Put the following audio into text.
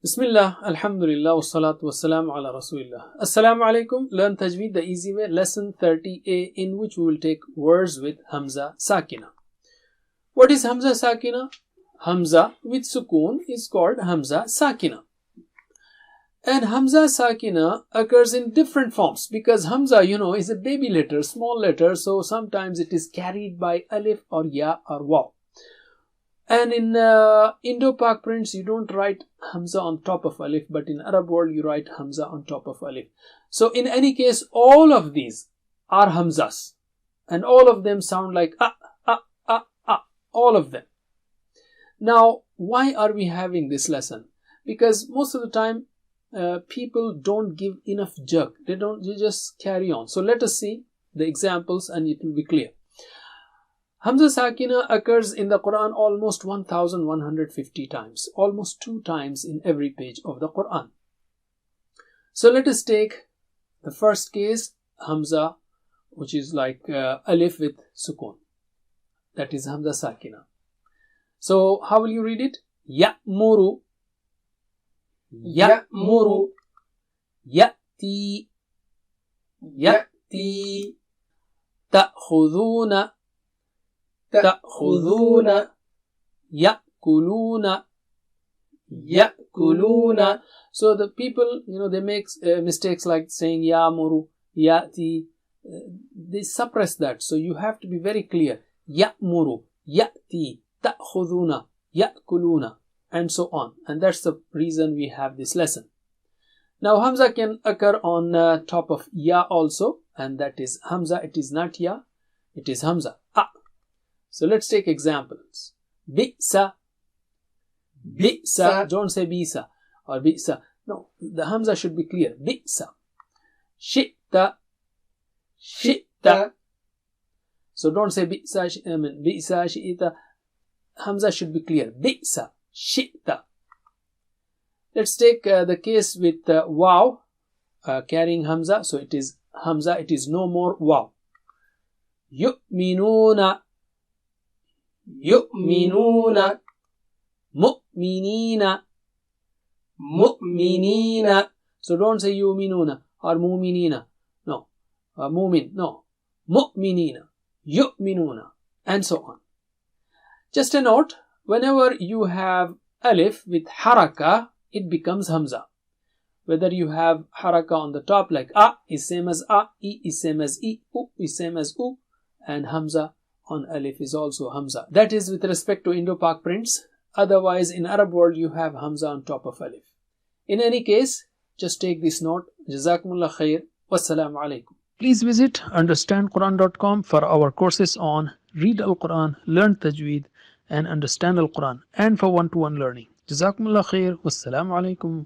Bismillah, Alhamdulillah, wassalatu wassalamu ala Rasulillah. Assalamu alaikum. Learn Tajweed the easy way, lesson 30A, in which we will take words with Hamza Sakina. What is Hamza Sakina? Hamza with Sukoon is called Hamza Sakina. And Hamza Sakina occurs in different forms because Hamza, is a baby letter, small letter, so sometimes it is carried by alif or ya or waw. And in Indo-Pak prints, you don't write Hamza on top of alif, but in Arab world, you write Hamza on top of alif. So in any case, all of these are Hamzas. And all of them sound like all of them. Now, why are we having this lesson? Because most of the time, people don't give enough jerk. They just carry on. So let us see the examples and it will be clear. Hamza Sakina occurs in the Quran almost 1150 times, almost 2 times in every page of the Quran. So let us take the first case, Hamza, which is like alif with sukoon. That is Hamza Sakina. So how will you read it? Ya'muru, Ya'muru, Ya'ti, Ya'ti, Ta'khuduna, تأخذون يأكلون يأكلون. So the people, they make mistakes like saying يأمر يأتي. They suppress that. So you have to be very clear. يأمر يأتي تأخذون يأكلون and so on. And that's the reason we have this lesson. Now Hamza can occur on top of ya also, and that is Hamza. It is not ya, it is Hamza. So let's take examples. Bi'sa, Bi'sa. Don't say Bisa or Bi'sa. No, the Hamza should be clear. Bi'sa. Shi'ta, Shi'ta. So don't say Bi'sa, Bi'sa, Shi'ta. Hamza should be clear. Bi'sa, Shi'ta. Let's take the case with Waw carrying Hamza. So it is Hamza, it is no more Waw. Yu'minuna, Yu'minuna, Mu'minina, Mu'minina. So don't say Yu'minuna or Mu'minina. No. Mu'min. No. Mu'minina, Yu'minuna, and so on. Just a note, whenever you have alif with haraka, it becomes Hamza. Whether you have haraka on the top like A is same as A, E is same as E, U is same as U, and Hamza on alif is also Hamza. That is with respect to Indo-Pak prints. Otherwise, in Arab world, you have Hamza on top of alif. In any case, just take this note. Jazakumullah khair. Wassalamu alaikum. Please visit understandquran.com for our courses on Read Al-Quran, Learn Tajweed, and Understand Al-Quran, and for one-to-one learning. Jazakumullah khair. Wassalamu alaikum.